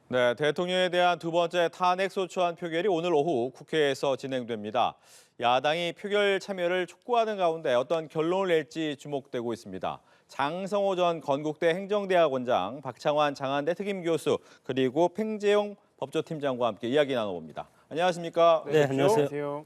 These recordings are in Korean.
네, 대통령에 대한 두 번째 탄핵 소추안 표결이 오늘 오후 국회에서 진행됩니다. 야당이 표결 참여를 촉구하는 가운데 어떤 결론을 낼지 주목되고 있습니다. 장성호 전 건국대 행정대학원장, 박창환 장한대 특임교수, 그리고 팽재용 법조팀장과 함께 이야기 나눠봅니다. 안녕하십니까? 네, 안녕하세요.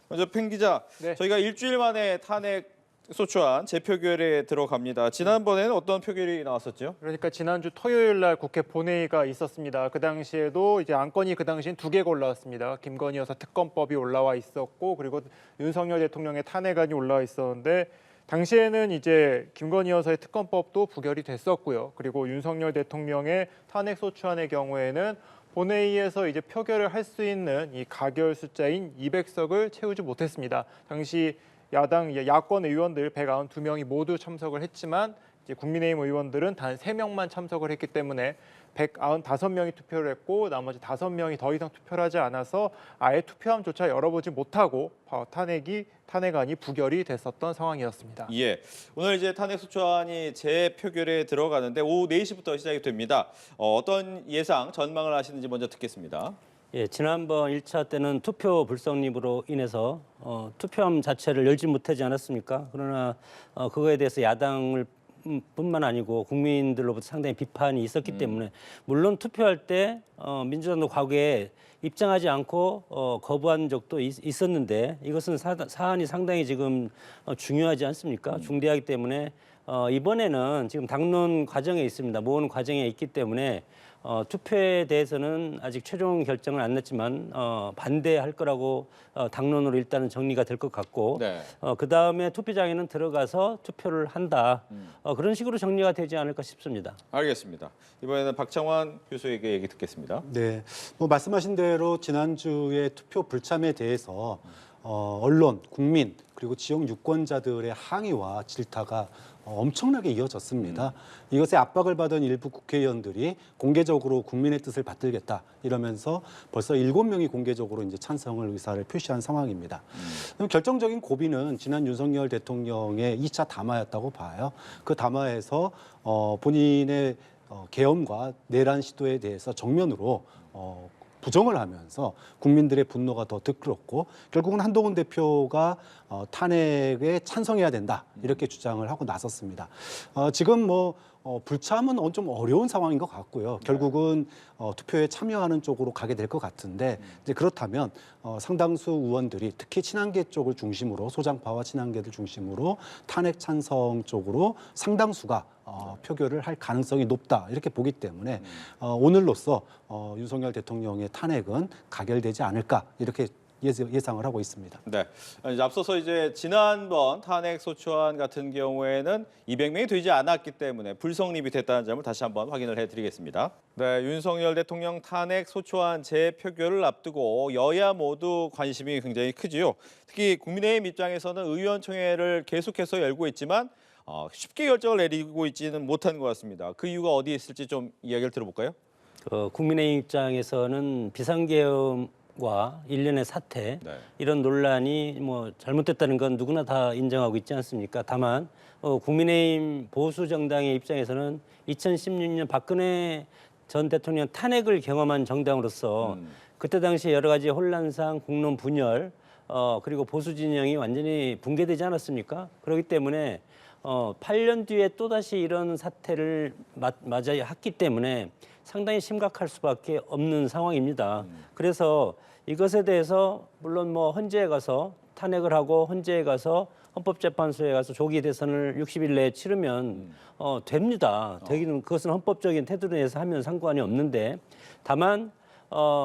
먼저 팽 기자, 네. 저희가 일주일 만에 탄핵 소추안 재표결에 들어갑니다. 지난번에는 어떤 표결이 나왔었죠? 그러니까 지난주 토요일 날 국회 본회의가 있었습니다. 그 당시에도 이제 안건이 그 당시엔 두 개가 올라왔습니다. 김건희 여사 특검법이 올라와 있었고, 그리고 윤석열 대통령의 탄핵안이 올라와 있었는데, 당시에는 이제 김건희 여사의 특검법도 부결이 됐었고요. 그리고 윤석열 대통령의 탄핵 소추안의 경우에는 본회의에서 이제 표결을 할 수 있는 이 가결 숫자인 200석을 채우지 못했습니다. 당시 야권 의원들 192명이 모두 참석을 했지만 이제 국민의힘 의원들은 단 3명만 참석을 했기 때문에 195명이 투표를 했고 나머지 5명이 더 이상 투표를 하지 않아서 아예 투표함조차 열어보지 못하고 탄핵안이 부결이 됐었던 상황이었습니다. 예, 오늘 이제 탄핵 소추안이 재표결에 들어가는데 오후 4시부터 시작이 됩니다. 어떤 예상, 전망을 하시는지 먼저 듣겠습니다. 예, 지난번 1차 때는 투표 불성립으로 인해서 투표함 자체를 열지 못하지 않았습니까? 그러나 그거에 대해서 야당을 뿐만 아니고 국민들로부터 상당히 비판이 있었기 때문에 물론 투표할 때 민주당도 과거에 입장하지 않고 거부한 적도 있었는데 이것은 사안이 상당히 지금 중요하지 않습니까? 중대하기 때문에 이번에는 지금 당론 과정에 있습니다. 모으는 과정에 있기 때문에 투표에 대해서는 아직 최종 결정을 안 냈지만 반대할 거라고 당론으로 일단은 정리가 될 것 같고 네. 그다음에 투표장에는 들어가서 투표를 한다. 그런 식으로 정리가 되지 않을까 싶습니다. 알겠습니다. 이번에는 박창환 교수에게 얘기 듣겠습니다. 네, 뭐 말씀하신 대로 지난주에 투표 불참에 대해서 언론, 국민 그리고 지역 유권자들의 항의와 질타가 엄청나게 이어졌습니다. 이것에 압박을 받은 일부 국회의원들이 공개적으로 국민의 뜻을 받들겠다 이러면서 벌써 7명이 공개적으로 이제 찬성을 의사를 표시한 상황입니다. 결정적인 고비는 지난 윤석열 대통령의 2차 담화였다고 봐요. 그 담화에서 본인의 계엄과 내란 시도에 대해서 정면으로 부정을 하면서 국민들의 분노가 더 들끓었고 결국은 한동훈 대표가 탄핵에 찬성해야 된다 이렇게 주장을 하고 나섰습니다. 지금 뭐 불참은 좀 어려운 상황인 것 같고요. 결국은 투표에 참여하는 쪽으로 가게 될 것 같은데 이제 그렇다면 상당수 의원들이 특히 친한계 쪽을 중심으로 소장파와 친한계들 중심으로 탄핵 찬성 쪽으로 상당수가 표결을 할 가능성이 높다 이렇게 보기 때문에 오늘로써 윤석열 대통령의 탄핵은 가결되지 않을까 이렇게 예상을 하고 있습니다. 네, 이제 앞서서 이제 지난번 탄핵 소추안 같은 경우에는 200명이 되지 않았기 때문에 불성립이 됐다는 점을 다시 한번 확인을 해드리겠습니다. 네, 윤석열 대통령 탄핵 소추안 재표결을 앞두고 여야 모두 관심이 굉장히 크지요. 특히 국민의힘 입장에서는 의원총회를 계속해서 열고 있지만 쉽게 결정을 내리고 있지는 못한 것 같습니다. 그 이유가 어디에 있을지 좀 이야기를 들어볼까요? 국민의힘 입장에서는 비상계엄과 일련의 사태 네. 이런 논란이 뭐 잘못됐다는 건 누구나 다 인정하고 있지 않습니까? 다만 국민의힘 보수 정당의 입장에서는 2016년 박근혜 전 대통령 탄핵을 경험한 정당으로서 그때 당시 여러 가지 혼란상 국론 분열 그리고 보수 진영이 완전히 붕괴되지 않았습니까? 그렇기 때문에 8년 뒤에 또다시 이런 사태를 맞아야 했기 때문에 상당히 심각할 수밖에 없는 상황입니다. 그래서 이것에 대해서 물론 뭐 헌재에 가서 탄핵을 하고 헌재에 가서 헌법재판소에 가서 조기 대선을 60일 내에 치르면 됩니다. 되기는 그것은 헌법적인 태도로 해서 하면 상관이 없는데 다만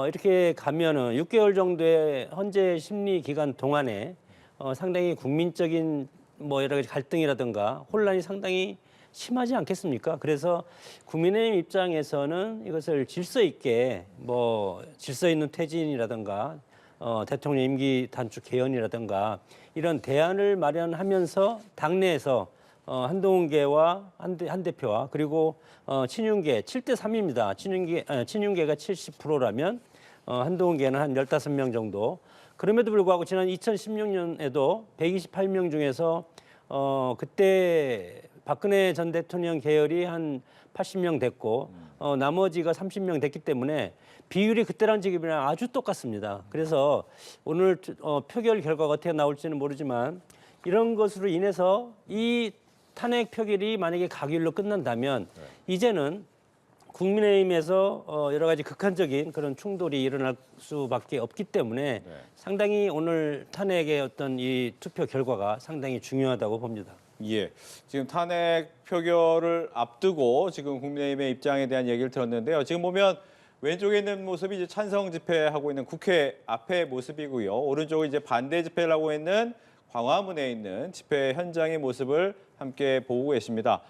이렇게 가면은 6개월 정도의 헌재 심리 기간 동안에 상당히 국민적인 뭐 여러 가지 갈등이라든가 혼란이 상당히 심하지 않겠습니까? 그래서 국민의힘 입장에서는 이것을 질서 있게 뭐 질서 있는 퇴진이라든가 대통령 임기 단축 개헌이라든가 이런 대안을 마련하면서 당내에서 한동훈계와 한 대표와 그리고 친윤계 7대 3입니다. 친윤계가 70%라면 한동훈계는 한 15명 정도. 그럼에도 불구하고 지난 2016년에도 128명 중에서 그때 박근혜 전 대통령 계열이 한 80명 됐고 나머지가 30명 됐기 때문에 비율이 그때랑 지금이랑 아주 똑같습니다. 그래서 오늘 표결 결과가 어떻게 나올지는 모르지만 이런 것으로 인해서 이 탄핵 표결이 만약에 가결로 끝난다면 이제는 국민의힘에서 여러 가지 극한적인 그런 충돌이 일어날 수밖에 없기 때문에 상당히 오늘 탄핵의 어떤 이 투표 결과가 상당히 중요하다고 봅니다. 예, 지금 탄핵 표결을 앞두고 지금 국민의힘의 입장에 대한 얘기를 들었는데요. 지금 보면 왼쪽에 있는 모습이 이제 찬성 집회하고 있는 국회 앞의 모습이고요. 오른쪽은 이제 반대 집회를 하고 있는 광화문에 있는 집회 현장의 모습을 함께 보고 계십니다.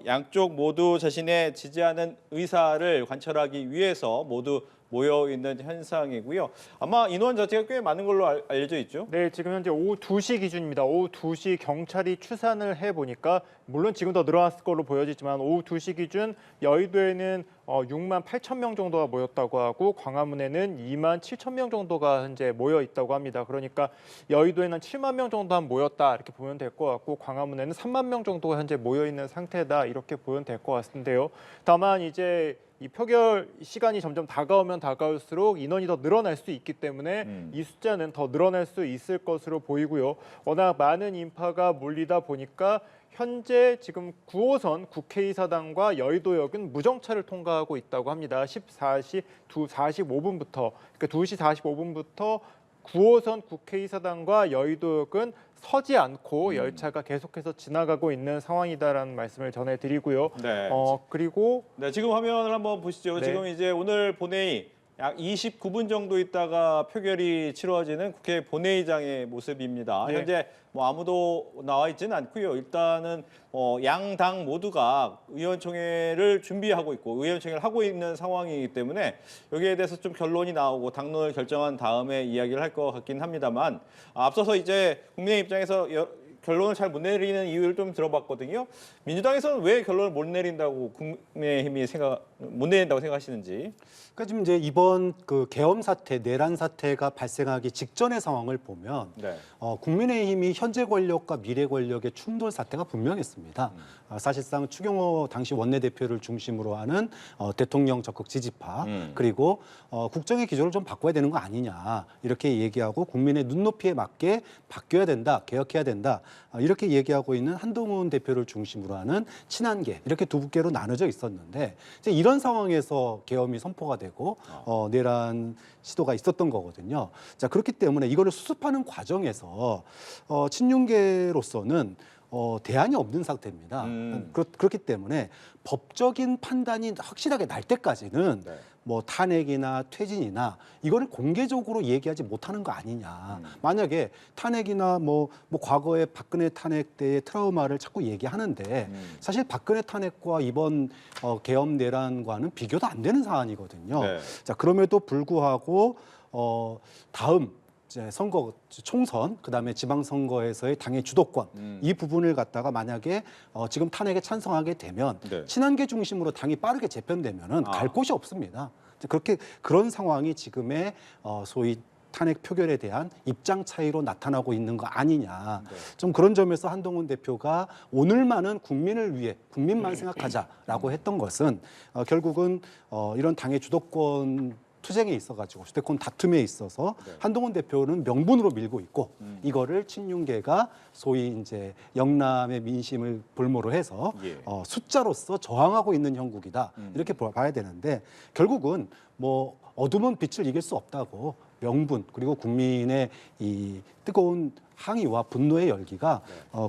양쪽 모두 자신의 지지하는 의사를 관철하기 위해서 모두 모여 있는 현상이고요. 아마 인원 자체가 꽤 많은 걸로 알려져 있죠. 네, 지금 현재 오후 2시 기준입니다. 오후 2시 경찰이 추산을 해보니까 물론 지금 더 늘어났을 걸로 보여지지만 오후 2시 기준 여의도에는 6만 8천 명 정도가 모였다고 하고 광화문에는 2만 7천 명 정도가 현재 모여 있다고 합니다. 그러니까 여의도에는 7만 명 정도 한 모였다 이렇게 보면 될 것 같고 광화문에는 3만 명 정도가 현재 모여 있는 상태다 이렇게 보면 될 것 같은데요. 다만 이제 이 표결 시간이 점점 다가오면 다가올수록 인원이 더 늘어날 수 있기 때문에 이 숫자는 더 늘어날 수 있을 것으로 보이고요. 워낙 많은 인파가 몰리다 보니까 현재 지금 9호선 국회의사당과 여의도역은 무정차를 통과하고 있다고 합니다. 14시 45분부터 그러니까 2시 45분부터 9호선 국회의사당과 여의도역은 서지 않고 열차가 계속해서 지나가고 있는 상황이다라는 말씀을 전해드리고요. 네. 그리고 네, 지금 화면을 한번 보시죠. 네. 지금 이제 오늘 본회의 약 29분 정도 있다가 표결이 치러지는 국회 본회의장의 모습입니다. 네. 현재 아무도 나와 있지는 않고요. 일단은 양당 모두가 의원총회를 준비하고 있고 의원총회를 하고 있는 상황이기 때문에 여기에 대해서 좀 결론이 나오고 당론을 결정한 다음에 이야기를 할 것 같긴 합니다만 앞서서 이제 국민의 입장에서 결론을 잘 못 내리는 이유를 좀 들어봤거든요. 민주당에서는 왜 결론을 못 내린다고 국민의힘이 못 내린다고 생각하시는지. 그러니까 지금 이제 이번 그 계엄 사태, 내란 사태가 발생하기 직전의 상황을 보면 네. 국민의힘이 현재 권력과 미래 권력의 충돌 사태가 분명했습니다. 사실상 추경호 당시 원내대표를 중심으로 하는 대통령 적극 지지파 그리고 국정의 기조를 좀 바꿔야 되는 거 아니냐 이렇게 얘기하고 국민의 눈높이에 맞게 바뀌어야 된다, 개혁해야 된다 이렇게 얘기하고 있는 한동훈 대표를 중심으로 하는 친한계 이렇게 두 개로 나눠져 있었는데 이제 이런 상황에서 계엄이 선포가 되고 내란 시도가 있었던 거거든요. 자 그렇기 때문에 이거를 수습하는 과정에서 친윤계로서는 대안이 없는 상태입니다. 그렇기 때문에 법적인 판단이 확실하게 날 때까지는 네. 뭐 탄핵이나 퇴진이나 이거를 공개적으로 얘기하지 못하는 거 아니냐. 만약에 탄핵이나 뭐 과거에 박근혜 탄핵 때의 트라우마를 자꾸 얘기하는데 사실 박근혜 탄핵과 이번 계엄 내란과는 비교도 안 되는 사안이거든요. 네. 자 그럼에도 불구하고 다음 이제 선거 총선 그다음에 지방선거에서의 당의 주도권 이 부분을 갖다가 만약에 지금 탄핵에 찬성하게 되면 네. 친한계 중심으로 당이 빠르게 재편되면은 갈 곳이 없습니다. 그렇게 그런 상황이 지금의 소위 탄핵 표결에 대한 입장 차이로 나타나고 있는 거 아니냐. 좀 그런 점에서 한동훈 대표가 오늘만은 국민을 위해 국민만 생각하자라고 했던 것은 결국은 이런 당의 주도권 투쟁에 있어가지고 주도권 다툼에 있어서 한동훈 대표는 명분으로 밀고 있고 이거를 친윤계가 소위 이제 영남의 민심을 볼모로 해서 숫자로서 저항하고 있는 형국이다 이렇게 봐야 되는데 결국은 뭐 어둠은 빛을 이길 수 없다고 명분 그리고 국민의 이 뜨거운 항의와 분노의 열기가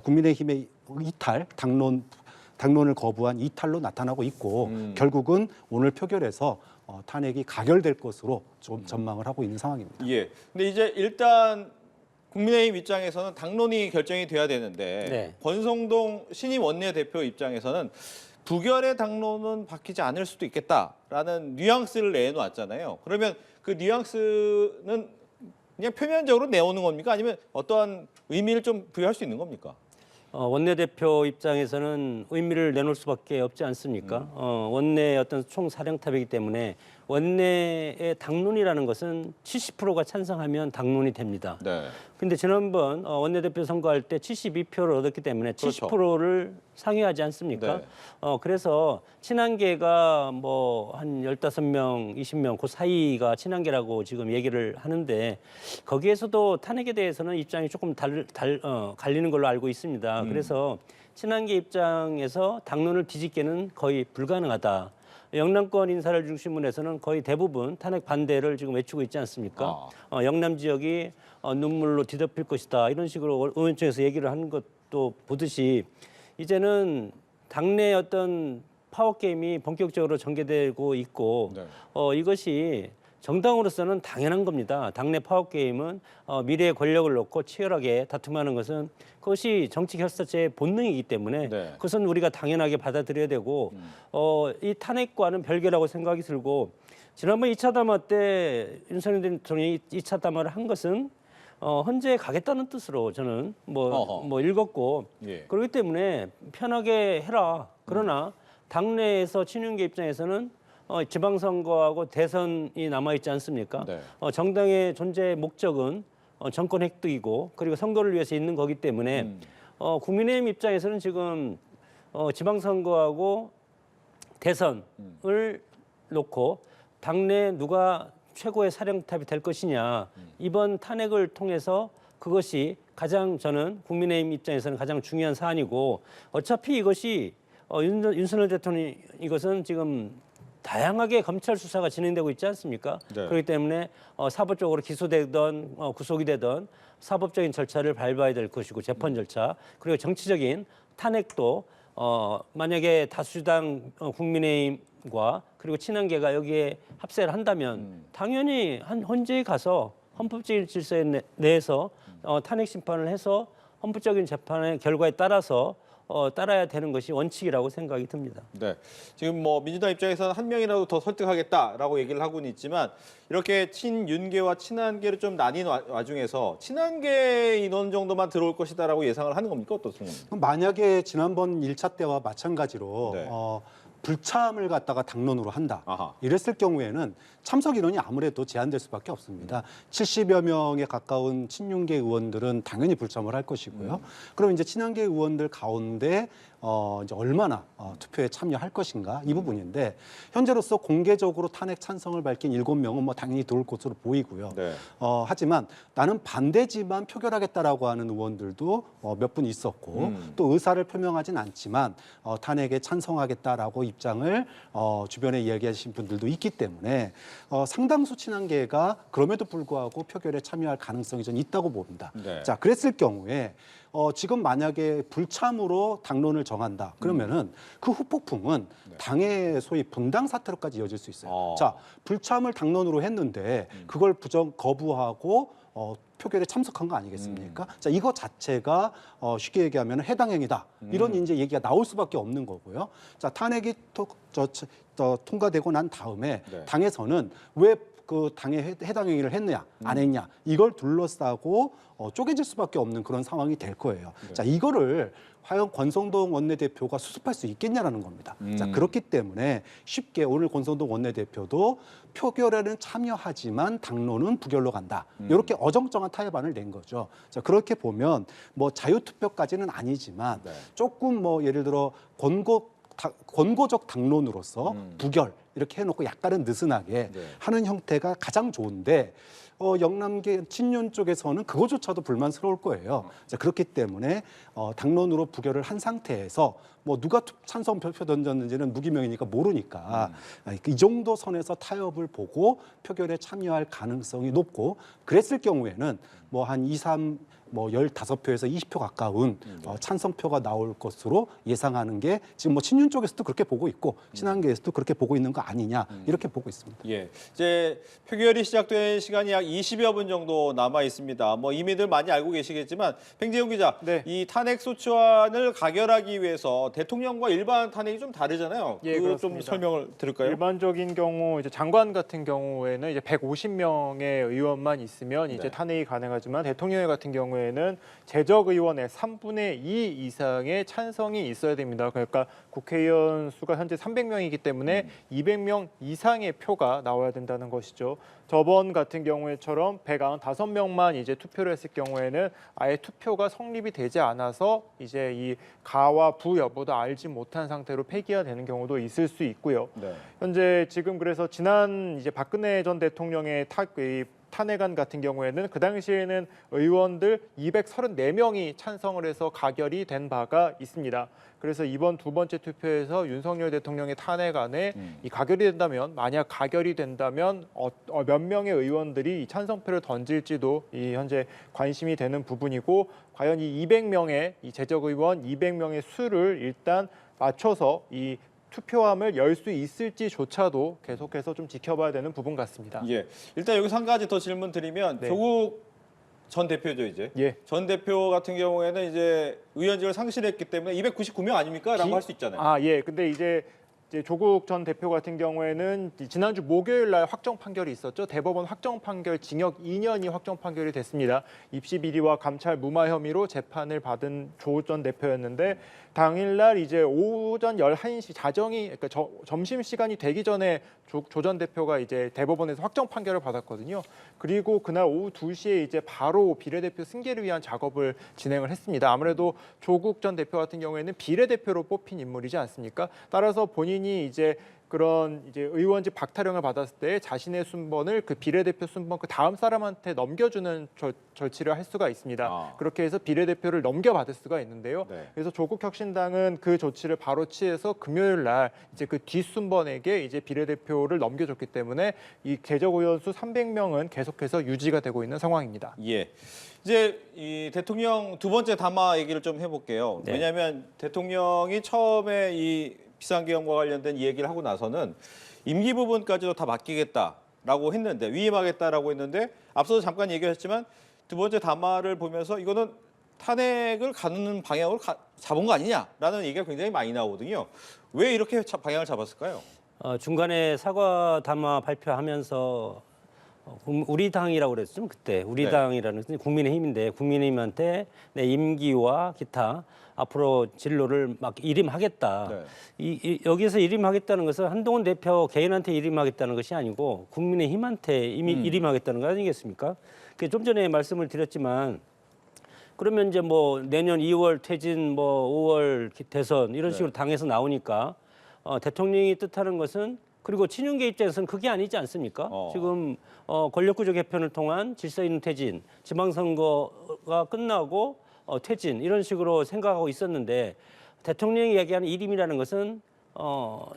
국민의힘의 이탈 당론을 거부한 이탈로 나타나고 있고 결국은 오늘 표결에서 탄핵이 가결될 것으로 좀 전망을 하고 있는 상황입니다. 예. 근데 이제 일단 국민의힘 입장에서는 당론이 결정이 돼야 되는데 네. 권성동 신임 원내대표 입장에서는 부결의 당론은 바뀌지 않을 수도 있겠다라는 뉘앙스를 내놓았잖아요. 그러면 그 뉘앙스는 그냥 표면적으로 내오는 겁니까? 아니면 어떠한 의미를 좀 부여할 수 있는 겁니까? 원내대표 입장에서는 의미를 내놓을 수밖에 없지 않습니까? 원내의 어떤 총사령탑이기 때문에 원내의 당론이라는 것은 70%가 찬성하면 당론이 됩니다. 네. 근데 지난번 원내대표 선거할 때 72표를 얻었기 때문에 그렇죠. 70%를 상회하지 않습니까? 네. 그래서 친한계가 뭐 한 15명, 20명 그 사이가 친한계라고 지금 얘기를 하는데 거기에서도 탄핵에 대해서는 입장이 조금 갈리는 걸로 알고 있습니다. 그래서 친한계 입장에서 당론을 뒤집기는 거의 불가능하다. 영남권 인사를 중심으로 해서는 거의 대부분 탄핵 반대를 지금 외치고 있지 않습니까? 영남 지역이 눈물로 뒤덮일 것이다. 이런 식으로 의원총회에서 얘기를 하는 것도 보듯이 이제는 당내 어떤 파워게임이 본격적으로 전개되고 있고 네. 이것이 정당으로서는 당연한 겁니다. 당내 파워게임은 미래의 권력을 놓고 치열하게 다툼하는 것은 그것이 정치 결사체의 본능이기 때문에 네. 그것은 우리가 당연하게 받아들여야 되고 이 탄핵과는 별개라고 생각이 들고 지난번 2차 담화 때 윤석열 대통령이 2차 담화를 한 것은 헌재에 가겠다는 뜻으로 저는 뭐 읽었고 예. 그렇기 때문에 편하게 해라. 그러나 당내에서 친윤계 입장에서는 지방선거하고 대선이 남아있지 않습니까? 네. 정당의 존재의 목적은 정권 획득이고 그리고 선거를 위해서 있는 거기 때문에 국민의힘 입장에서는 지금 지방선거하고 대선을 놓고 당내 누가 최고의 사령탑이 될 것이냐 이번 탄핵을 통해서 그것이 가장 저는 국민의힘 입장에서는 가장 중요한 사안이고 어차피 이것이 윤석열 대통령 이것은 지금 다양하게 검찰 수사가 진행되고 있지 않습니까? 네. 그렇기 때문에 사법적으로 기소되던 구속이 되던 사법적인 절차를 밟아야 될 것이고 재판 절차 그리고 정치적인 탄핵도 만약에 다수당 국민의힘과 그리고 친한계가 여기에 합세를 한다면 당연히 헌재에 가서 헌법적인 질서 내에서 탄핵 심판을 해서 헌법적인 재판의 결과에 따라서 따라야 되는 것이 원칙이라고 생각이 듭니다. 네. 지금 뭐 민주당 입장에서는 한 명이라도 더 설득하겠다라고 얘기를 하고는 있지만 이렇게 친윤계와 친한계를 좀 나뉜 와중에서 친한계 인원 정도만 들어올 것이다라고 예상을 하는 겁니까? 어떻습니까? 만약에 지난번 1차 때와 마찬가지로 네. 불참을 갖다가 당론으로 한다. 아하. 이랬을 경우에는 참석 인원이 아무래도 제한될 수밖에 없습니다. 70여 명에 가까운 친윤계 의원들은 당연히 불참을 할 것이고요. 그럼 이제 친한계 의원들 가운데 이제 얼마나 투표에 참여할 것인가 이 부분인데 현재로서 공개적으로 탄핵 찬성을 밝힌 7명은 뭐 당연히 들어올 것으로 보이고요. 네. 하지만 나는 반대지만 표결하겠다라고 하는 의원들도 몇 분 있었고 또 의사를 표명하진 않지만 탄핵에 찬성하겠다라고 입장을 주변에 이야기하신 분들도 있기 때문에 상당수 친한계가 그럼에도 불구하고 표결에 참여할 가능성이 좀 있다고 봅니다. 네. 자, 그랬을 경우에 지금 만약에 불참으로 당론을 정한다. 그러면은 그 후폭풍은 당의 소위 분당 사태로까지 이어질 수 있어요. 자, 불참을 당론으로 했는데 그걸 거부하고 표결에 참석한 거 아니겠습니까? 자, 이거 자체가 쉽게 얘기하면 해당 행위다. 이런 이제 얘기가 나올 수밖에 없는 거고요. 자, 탄핵이 통과되고 난 다음에 네. 당에서는 왜 그 당에 해당 행위를 했느냐 안 했냐 이걸 둘러싸고 쪼개질 수밖에 없는 그런 상황이 될 거예요. 네. 자, 이거를 과연 권성동 원내대표가 수습할 수 있겠냐라는 겁니다. 자, 그렇기 때문에 쉽게 오늘 권성동 원내대표도 표결에는 참여하지만 당론은 부결로 간다. 이렇게 어정쩡한 타협안을 낸 거죠. 자, 그렇게 보면 뭐 자유투표까지는 아니지만 네. 조금 뭐 예를 들어 권고적 당론으로서 부결 이렇게 해놓고 약간은 느슨하게 네. 하는 형태가 가장 좋은데 영남계 친윤 쪽에서는 그거조차도 불만스러울 거예요. 자, 그렇기 때문에 당론으로 부결을 한 상태에서 뭐 누가 찬성 표표 던졌는지는 무기명이니까 모르니까 이 정도 선에서 타협을 보고 표결에 참여할 가능성이 높고 그랬을 경우에는 뭐 한 15표에서 20표 가까운 찬성표가 나올 것으로 예상하는 게 지금 뭐 친윤 쪽에서도 그렇게 보고 있고 친한계에서도 그렇게 보고 있는 거 아니냐 이렇게 보고 있습니다. 예, 이제 표결이 시작된 시간이 약 20여 분 정도 남아 있습니다. 뭐 이미들 많이 알고 계시겠지만 팽재용 기자, 네. 이 탄핵 소추안을 가결하기 위해서 대통령과 일반 탄핵이 좀 다르잖아요. 예, 그거 좀 그렇습니다. 설명을 드릴까요? 일반적인 경우 이제 장관 같은 경우에는 이제 150명의 의원만 있으면 이제 네. 탄핵이 가능하지만 대통령 같은 경우에는 재적 의원의 3분의 2 이상의 찬성이 있어야 됩니다. 그러니까 국회의원 수가 현재 300명이기 때문에 200명 이상의 표가 나와야 된다는 것이죠. 저번 같은 경우에처럼 195명만 이제 투표를 했을 경우에는 아예 투표가 성립이 되지 않아서 이제 이 가와 부 여부도 알지 못한 상태로 폐기가 되는 경우도 있을 수 있고요. 네. 현재 지금 그래서 지난 이제 박근혜 전 대통령의 탄핵안 같은 경우에는 그 당시에는 의원들 234명이 찬성을 해서 가결이 된 바가 있습니다. 그래서 이번 두 번째 투표에서 윤석열 대통령의 탄핵안에 이 가결이 된다면 만약 가결이 된다면 몇 명의 의원들이 이 찬성표를 던질지도 이 현재 관심이 되는 부분이고 과연 이 200명의 이 재적 의원 200명의 수를 일단 맞춰서 이 투표함을 열 수 있을지조차도 계속해서 좀 지켜봐야 되는 부분 같습니다. 예. 일단 여기서 한 가지 더 질문 드리면 네. 조국 전 대표죠 이제. 예. 전 대표 같은 경우에는 이제 의원직을 상실했기 때문에 299명 아닙니까?라고 할 수 있잖아요. 아, 예. 근데 이제 조국 전 대표 같은 경우에는 지난주 목요일 날 확정 판결이 있었죠. 대법원 확정 판결 징역 2년이 확정 판결이 됐습니다. 입시 비리와 감찰 무마 혐의로 재판을 받은 조 전 대표였는데 당일날 이제 오전 11시 자정이 그러니까 점심 시간이 되기 전에 조 전 대표가 이제 대법원에서 확정 판결을 받았거든요. 그리고 그날 오후 2시에 이제 바로 비례대표 승계를 위한 작업을 진행을 했습니다. 아무래도 조국 전 대표 같은 경우에는 비례대표로 뽑힌 인물이지 않습니까? 따라서 본인이 이제 그런 이제 의원직 박탈형을 받았을 때 자신의 순번을 그 비례대표 순번 그 다음 사람한테 넘겨주는 절치를 할 수가 있습니다. 아. 그렇게 해서 비례대표를 넘겨받을 수가 있는데요. 네. 그래서 조국혁신당은 그 조치를 바로 취해서 금요일 날 이제 그 뒷순번에게 이제 비례대표를 넘겨줬기 때문에 이 재적 의원 수 300명은 계속해서 유지가 되고 있는 상황입니다. 예. 이제 이 대통령 두 번째 담화 얘기를 좀 해볼게요. 네. 왜냐하면 대통령이 처음에 이 비상계엄과 관련된 얘기를 하고 나서는 임기 부분까지도 다 맡기겠다라고 했는데 위임하겠다라고 했는데 앞서도 잠깐 얘기하셨지만 두 번째 담화를 보면서 이거는 탄핵을 가는 방향으로 잡은 거 아니냐라는 얘기가 굉장히 많이 나오거든요. 왜 이렇게 방향을 잡았을까요? 중간에 사과 담화 발표하면서 우리 당이라고 그랬죠 그때 우리 네. 당이라는 것은 국민의힘인데 국민의힘한테 내 임기와 기타 앞으로 진로를 막 일임하겠다. 네. 여기서 일임하겠다는 것은 한동훈 대표 개인한테 일임하겠다는 것이 아니고 국민의힘한테 이미 일임하겠다는 거 아니겠습니까? 좀 전에 말씀을 드렸지만 그러면 이제 뭐 내년 2월 퇴진, 뭐 5월 대선 이런 식으로 당에서 나오니까 대통령이 뜻하는 것은 그리고 친윤계 입장에서는 그게 아니지 않습니까? 지금 권력구조 개편을 통한 질서 있는 퇴진, 지방선거가 끝나고 퇴진 이런 식으로 생각하고 있었는데 대통령이 이야기하는 일임이라는 것은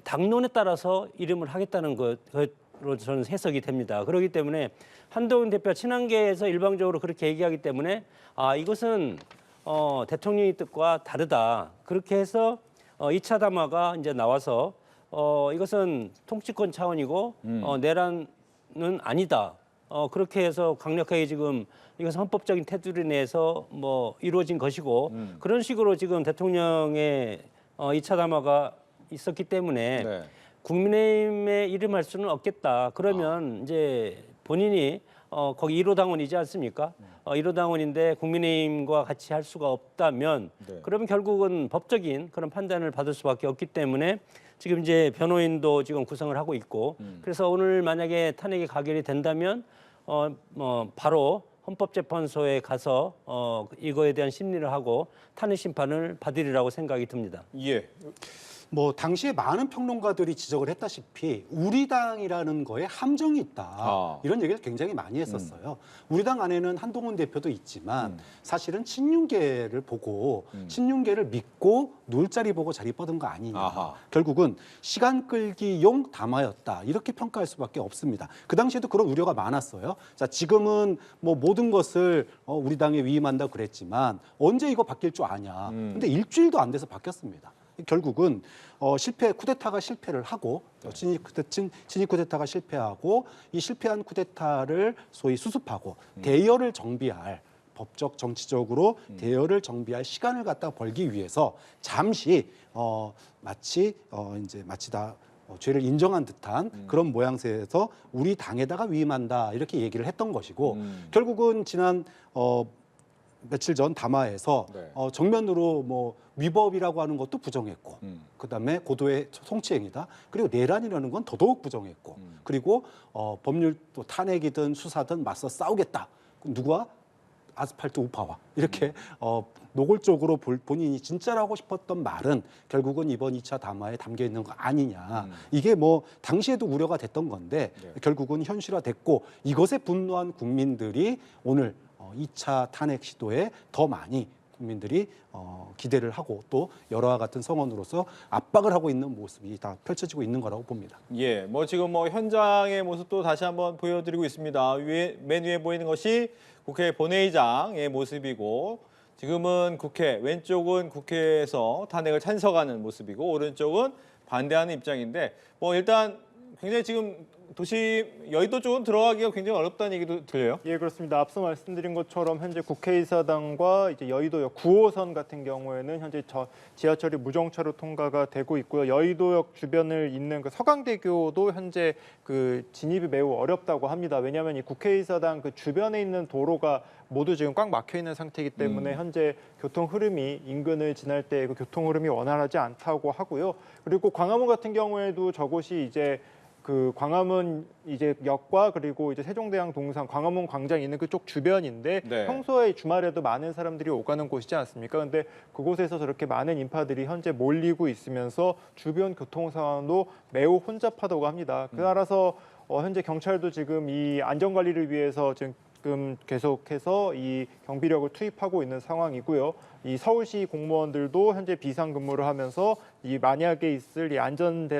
당론에 따라서 일임을 하겠다는 것으로 저는 해석이 됩니다. 그렇기 때문에 한동훈 대표 친한계에서 일방적으로 그렇게 얘기하기 때문에 이것은 대통령의 뜻과 다르다. 그렇게 해서 2차 담화가 이제 나와서 이것은 통치권 차원이고 내란은 아니다. 그렇게 해서 강력하게 지금 이것은 헌법적인 테두리 내에서 뭐 이루어진 것이고 그런 식으로 지금 대통령의 2차 담화가 있었기 때문에 네. 국민의힘에 이름할 수는 없겠다. 그러면 이제 본인이 거기 1호 당원이지 않습니까? 1호 당원인데 국민의힘과 같이 할 수가 없다면 네. 그러면 결국은 법적인 그런 판단을 받을 수밖에 없기 때문에 지금 이제 변호인도 지금 구성을 하고 있고 그래서 오늘 만약에 탄핵이 가결이 된다면 바로 헌법재판소에 가서 이거에 대한 심리를 하고 탄핵 심판을 받으리라고 생각이 듭니다. 예. 뭐 당시에 많은 평론가들이 지적을 했다시피 우리 당이라는 거에 함정이 있다. 이런 얘기를 굉장히 많이 했었어요. 우리 당 안에는 한동훈 대표도 있지만 사실은 친윤계를 보고 친윤계를 믿고 놀 자리 보고 자리 뻗은 거 아니냐. 아하. 결국은 시간 끌기용 담화였다. 이렇게 평가할 수밖에 없습니다. 그 당시에도 그런 우려가 많았어요. 자, 지금은 뭐 모든 것을 우리 당에 위임한다 그랬지만 언제 이거 바뀔 줄 아냐. 근데 일주일도 안 돼서 바뀌었습니다. 결국은 쿠데타가 실패를 하고 친이 쿠데타가 실패하고 이 실패한 쿠데타를 소위 수습하고 대여를 정비할 법적 정치적으로 대여를 정비할 시간을 갖다 벌기 위해서 잠시 마치 다 죄를 인정한 듯한 그런 모양새에서 우리 당에다가 위임한다 이렇게 얘기를 했던 것이고 결국은 지난 며칠 전 담화에서 네. 정면으로 뭐 위법이라고 하는 것도 부정했고 그다음에 고도의 성추행이다. 그리고 내란이라는 건 더더욱 부정했고 그리고 법률 또 탄핵이든 수사든 맞서 싸우겠다. 누구와? 아스팔트 우파와 이렇게 노골적으로 본인이 진짜로 하고 싶었던 말은 결국은 이번 2차 담화에 담겨 있는 거 아니냐. 이게 뭐 당시에도 우려가 됐던 건데 결국은 현실화됐고 이것에 분노한 국민들이 오늘 2차 탄핵 시도에 더 많이 국민들이 기대를 하고 또 여러와 같은 성원으로서 압박을 하고 있는 모습이 다 펼쳐지고 있는 거라고 봅니다. 예, 뭐 지금 뭐 현장의 모습도 다시 한번 보여드리고 있습니다. 맨 위에 보이는 것이 국회 본회의장의 모습이고 지금은 왼쪽은 국회에서 탄핵을 찬성하는 모습이고 오른쪽은 반대하는 입장인데 뭐 일단 굉장히 지금 도시 여의도 쪽은 들어가기가 굉장히 어렵다는 얘기도 들려요. 예, 그렇습니다. 앞서 말씀드린 것처럼 현재 국회의사당과 이제 여의도역 9호선 같은 경우에는 현재 지하철이 무정차로 통과가 되고 있고요. 여의도역 주변을 잇는 그 서강대교도 현재 그 진입이 매우 어렵다고 합니다. 왜냐하면 이 국회의사당 그 주변에 있는 도로가 모두 지금 꽉 막혀 있는 상태이기 때문에 현재 교통 흐름이 인근을 지날 때 그 교통 흐름이 원활하지 않다고 하고요. 그리고 광화문 같은 경우에도 저곳이 이제 그 광화문 이제 역과 그리고 이제 세종대왕 동상 광화문 광장 있는 그쪽 주변인데 네. 평소에 주말에도 많은 사람들이 오가는 곳이지 않습니까? 근데 그곳에서 저렇게 많은 인파들이 현재 몰리고 있으면서 주변 교통 상황도 매우 혼잡하다고 합니다. 따라서 현재 경찰도 지금 이 안전 관리를 위해서 지금 계속해서 이 경비력을 투입하고 있는 상황이고요. 이 서울시 공무원들도 현재 비상근무를 하면서 이 만약에 있을 이 안전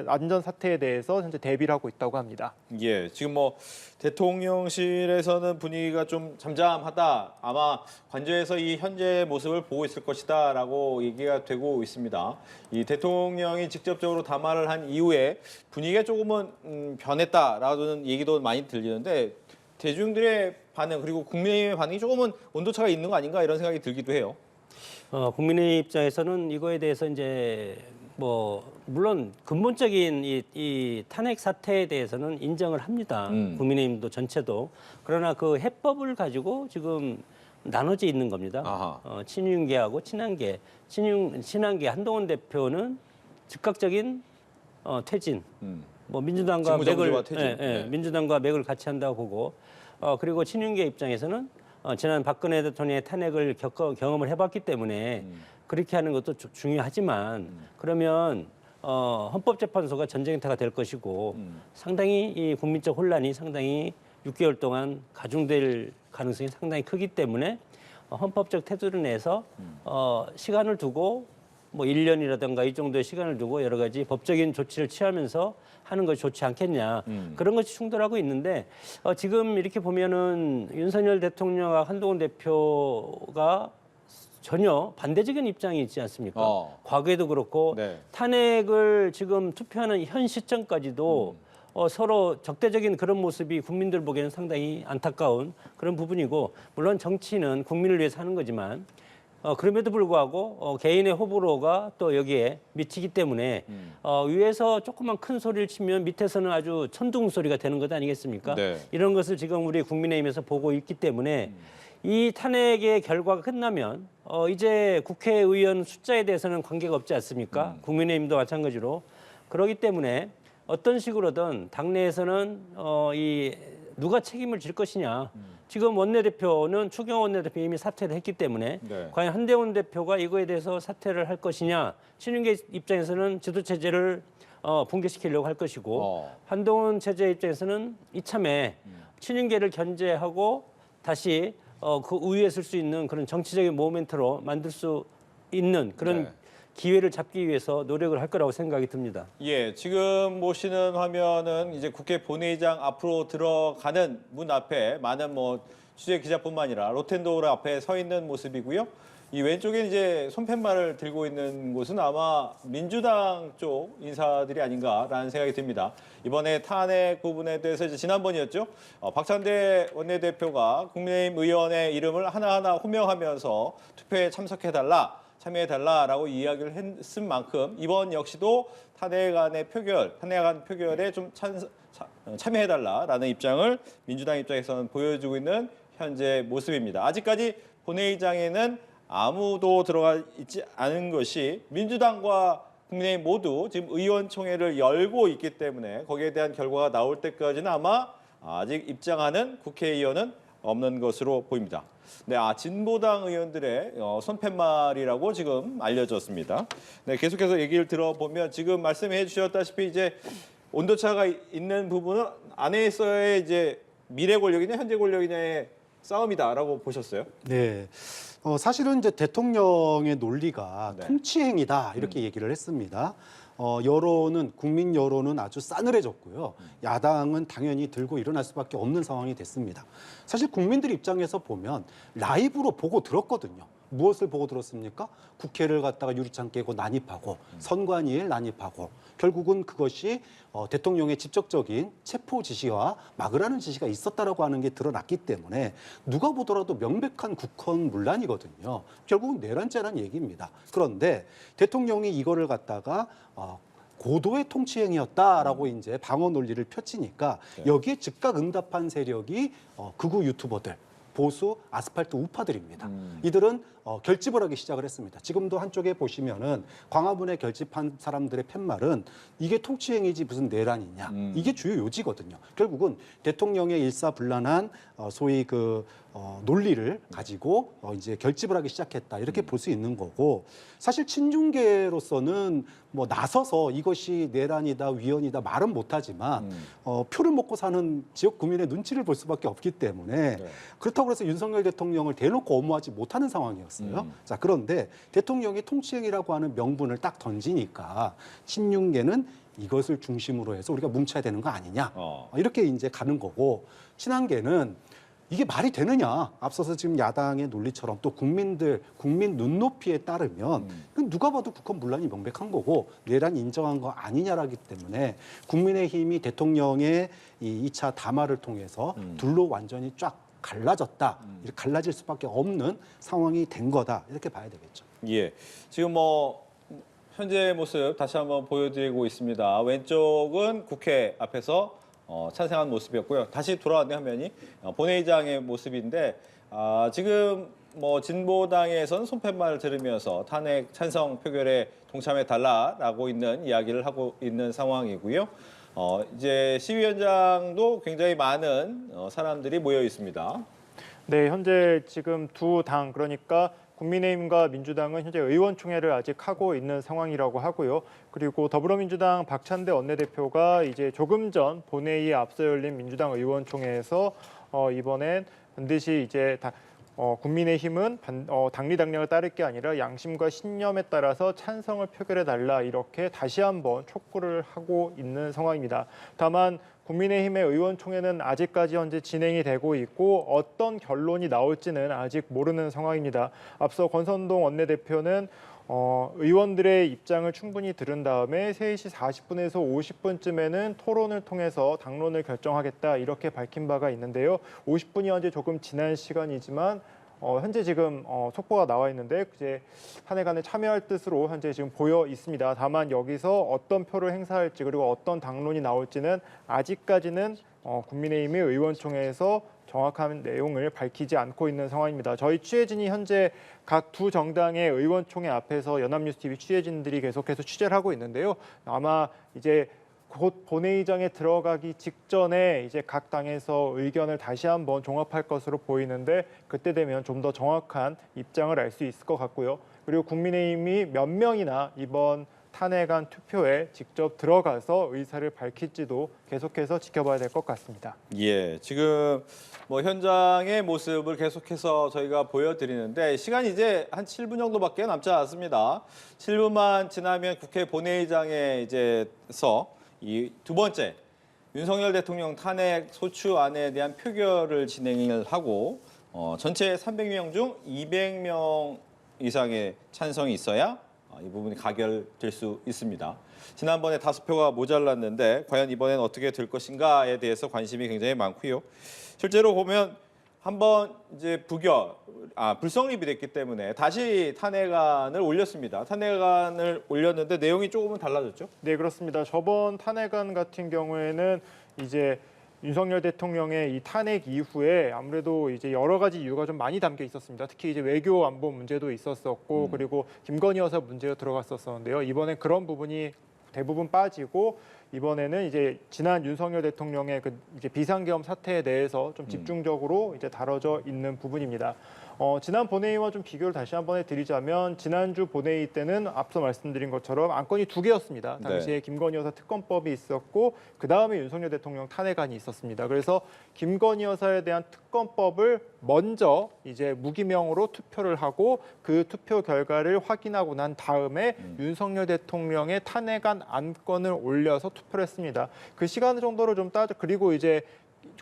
사태에 대해서 현재 대비를 하고 있다고 합니다. 예, 지금 뭐 대통령실에서는 분위기가 좀 잠잠하다. 아마 관저에서 이 현재 모습을 보고 있을 것이다라고 얘기가 되고 있습니다. 이 대통령이 직접적으로 담화를 한 이후에 분위기가 조금은 변했다라는 얘기도 많이 들리는데 대중들의 반응 그리고 국민의힘의 반응이 조금은 온도차가 있는 거 아닌가 이런 생각이 들기도 해요. 국민의 입장에서는 이거에 대해서 이제 뭐 물론 근본적인 이 탄핵 사태에 대해서는 인정을 합니다. 국민의힘도 전체도. 그러나 그 해법을 가지고 지금 나눠져 있는 겁니다. 친윤계하고 친한계. 친한계 한동훈 대표는 즉각적인 퇴진. 뭐 민주당과 민주당과 맥을 같이 한다고 보고 그리고 친윤계 입장에서는 지난 박근혜 대통령의 탄핵을 경험을 해봤기 때문에 그렇게 하는 것도 중요하지만 그러면 헌법재판소가 전쟁터가 될 것이고 상당히 이 국민적 혼란이 상당히 6개월 동안 가중될 가능성이 상당히 크기 때문에 헌법적 태도를 내서 시간을 두고 뭐 1년이라든가 이 정도의 시간을 두고 여러 가지 법적인 조치를 취하면서 하는 것이 좋지 않겠냐. 그런 것이 충돌하고 있는데 지금 이렇게 보면은 윤석열 대통령과 한동훈 대표가 전혀 반대적인 입장이 있지 않습니까? 과거에도 그렇고 네. 탄핵을 지금 투표하는 현 시점까지도 서로 적대적인 그런 모습이 국민들 보기에는 상당히 안타까운 그런 부분이고 물론 정치는 국민을 위해서 하는 거지만 그럼에도 불구하고 개인의 호불호가 또 여기에 미치기 때문에 위에서 조금만 큰 소리를 치면 밑에서는 아주 천둥 소리가 되는 것 아니겠습니까? 네. 이런 것을 지금 우리 국민의힘에서 보고 있기 때문에 이 탄핵의 결과가 끝나면 이제 국회의원 숫자에 대해서는 관계가 없지 않습니까? 국민의힘도 마찬가지로 그렇기 때문에 어떤 식으로든 당내에서는 이 누가 책임을 질 것이냐. 지금 원내대표는 추경호 원내대표 이미 사퇴를 했기 때문에 네. 과연 한대훈 대표가 이거에 대해서 사퇴를 할 것이냐. 친윤계 입장에서는 지도체제를 붕괴시키려고 할 것이고 한동훈 체제 입장에서는 이참에 친윤계를 견제하고 다시 그 우위에 설 수 있는 그런 정치적인 모멘트로 만들 수 있는 그런 기회를 잡기 위해서 노력을 할 거라고 생각이 듭니다. 예, 지금 보시는 화면은 이제 국회 본회의장 앞으로 들어가는 문 앞에 많은 뭐 취재 기자뿐만 아니라 로텐도어 앞에 서 있는 모습이고요. 이 왼쪽에 이제 손팻말을 들고 있는 곳은 아마 민주당 쪽 인사들이 아닌가라는 생각이 듭니다. 이번에 탄핵 부분에 대해서 이제 지난번이었죠. 박찬대 원내대표가 국민의힘 의원의 이름을 하나하나 호명하면서 투표에 참석해달라, 참여해달라라고 이야기를 했은 만큼 이번 역시도 탄핵안 표결에 좀 참여해달라라는 입장을 민주당 입장에서는 보여주고 있는 현재 모습입니다. 아직까지 본회의장에는 아무도 들어가 있지 않은 것이 민주당과 국민의힘 모두 지금 의원총회를 열고 있기 때문에 거기에 대한 결과가 나올 때까지는 아마 아직 입장하는 국회의원은 없는 것으로 보입니다. 네, 진보당 의원들의 손팻말이라고 지금 알려졌습니다. 네, 계속해서 얘기를 들어보면 지금 말씀해 주셨다시피 이제 온도차가 있는 부분은 안에서의 이제 미래 권력이냐 현재 권력이냐의 싸움이다라고 보셨어요? 네. 사실은 이제 대통령의 논리가 네. 통치행위다 이렇게 얘기를 했습니다. 여론은 국민 여론은 아주 싸늘해졌고요. 야당은 당연히 들고 일어날 수밖에 없는 상황이 됐습니다. 사실 국민들 입장에서 보면 라이브로 보고 들었거든요. 무엇을 보고 들었습니까? 국회를 갖다가 유리창 깨고 난입하고 선관위에 난입하고 결국은 그것이 대통령의 직접적인 체포 지시와 막으라는 지시가 있었다라고 하는 게 드러났기 때문에 누가 보더라도 명백한 국헌 문란이거든요. 결국은 내란죄라는 얘기입니다. 그런데 대통령이 이거를 갖다가 고도의 통치행위였다라고 이제 방어 논리를 펼치니까 여기에 즉각 응답한 세력이 극우 유튜버들, 보수 아스팔트 우파들입니다. 이들은 결집을 하기 시작을 했습니다. 지금도 한쪽에 보시면은 광화문에 결집한 사람들의 팻말은 이게 통치행위지 무슨 내란이냐. 이게 주요 요지거든요. 결국은 대통령의 일사불란한 소위 그 논리를 가지고 이제 결집을 하기 시작했다. 이렇게 볼 수 있는 거고 사실 친중계로서는 뭐 나서서 이것이 내란이다, 위헌이다 말은 못하지만 표를 먹고 사는 지역 구민의 눈치를 볼 수밖에 없기 때문에 그렇다고 해서 윤석열 대통령을 대놓고 엄호하지 못하는 상황이었어요. 자, 그런데 대통령이 통치행위라고 하는 명분을 딱 던지니까 친윤계는 이것을 중심으로 해서 우리가 뭉쳐야 되는 거 아니냐. 이렇게 이제 가는 거고 친한계는 이게 말이 되느냐. 앞서서 지금 야당의 논리처럼 또 국민 눈높이에 따르면 누가 봐도 국헌 문란이 명백한 거고 내란 인정한 거 아니냐라기 때문에 국민의힘이 대통령의 이 2차 담화를 통해서 둘로 완전히 쫙 갈라졌다. 이렇게 갈라질 수밖에 없는 상황이 된 거다. 이렇게 봐야 되겠죠. 예. 지금 뭐 현재 모습 다시 한번 보여드리고 있습니다. 왼쪽은 국회 앞에서 찬성한 모습이었고요. 다시 돌아왔네 화면이 본회의장의 모습인데 지금 뭐 진보당에서는 손팻말을 들으면서 탄핵 찬성 표결에 동참해 달라라고 있는 이야기를 하고 있는 상황이고요. 이제 시위 현장도 굉장히 많은 사람들이 모여 있습니다. 네, 현재 지금 두 당 그러니까 국민의힘과 민주당은 현재 의원총회를 아직 하고 있는 상황이라고 하고요. 그리고 더불어민주당 박찬대 원내대표가 이제 조금 전 본회의에 앞서 열린 민주당 의원총회에서 이번엔 반드시 이제 국민의힘은 당리당략을 따를 게 아니라 양심과 신념에 따라서 찬성을 표결해달라 이렇게 다시 한번 촉구를 하고 있는 상황입니다. 다만 국민의힘의 의원총회는 아직까지 현재 진행이 되고 있고 어떤 결론이 나올지는 아직 모르는 상황입니다. 앞서 권선동 원내대표는 의원들의 입장을 충분히 들은 다음에 3시 40분에서 50분쯤에는 토론을 통해서 당론을 결정하겠다 이렇게 밝힌 바가 있는데요. 50분이 현재 조금 지난 시간이지만 현재 지금 속보가 나와 있는데 이제 탄핵안에 참여할 뜻으로 현재 지금 보여 있습니다. 다만 여기서 어떤 표를 행사할지 그리고 어떤 당론이 나올지는 아직까지는 국민의힘의 의원총회에서 정확한 내용을 밝히지 않고 있는 상황입니다. 저희 취재진이 현재 각 두 정당의 의원총회 앞에서 연합뉴스TV 취재진들이 계속해서 취재를 하고 있는데요. 아마 이제 곧 본회의장에 들어가기 직전에 이제 각 당에서 의견을 다시 한번 종합할 것으로 보이는데 그때 되면 좀 더 정확한 입장을 알 수 있을 것 같고요. 그리고 국민의힘이 몇 명이나 이번 탄핵안 투표에 직접 들어가서 의사를 밝힐지도 계속해서 지켜봐야 될 것 같습니다. 예, 지금 뭐 현장의 모습을 계속해서 저희가 보여드리는데 시간이 이제 한 7분 정도밖에 남지 않았습니다. 7분만 지나면 국회 본회의장에 이제서 이 두 번째 윤석열 대통령 탄핵 소추안에 대한 표결을 진행을 하고 전체 300명 중 200명 이상의 찬성이 있어야 이 부분이 가결될 수 있습니다. 지난번에 5표가 모자랐는데 과연 이번에는 어떻게 될 것인가에 대해서 관심이 굉장히 많고요. 실제로 보면 한번 이제 불성립이 됐기 때문에 다시 탄핵안을 올렸습니다. 탄핵안을 올렸는데 내용이 조금은 달라졌죠? 네, 그렇습니다. 저번 탄핵안 같은 경우에는 이제 윤석열 대통령의 이 탄핵 이후에 아무래도 이제 여러 가지 이유가 좀 많이 담겨 있었습니다. 특히 이제 외교 안보 문제도 있었었고 그리고 김건희 여사 문제가 들어갔었었는데요. 이번엔 그런 부분이 대부분 빠지고 이번에는 이제 지난 윤석열 대통령의 그 이제 비상계엄 사태에 대해서 좀 집중적으로 이제 다뤄져 있는 부분입니다. 지난 본회의와 좀 비교를 다시 한번 해드리자면 지난주 본회의 때는 앞서 말씀드린 것처럼 안건이 2개였습니다. 당시에 김건희 여사 특검법이 있었고 그 다음에 윤석열 대통령 탄핵안이 있었습니다. 그래서 김건희 여사에 대한 특검법을 먼저 이제 무기명으로 투표를 하고 그 투표 결과를 확인하고 난 다음에 윤석열 대통령의 탄핵안 안건을 올려서 투표를 했습니다. 그 시간 정도로 좀 그리고 이제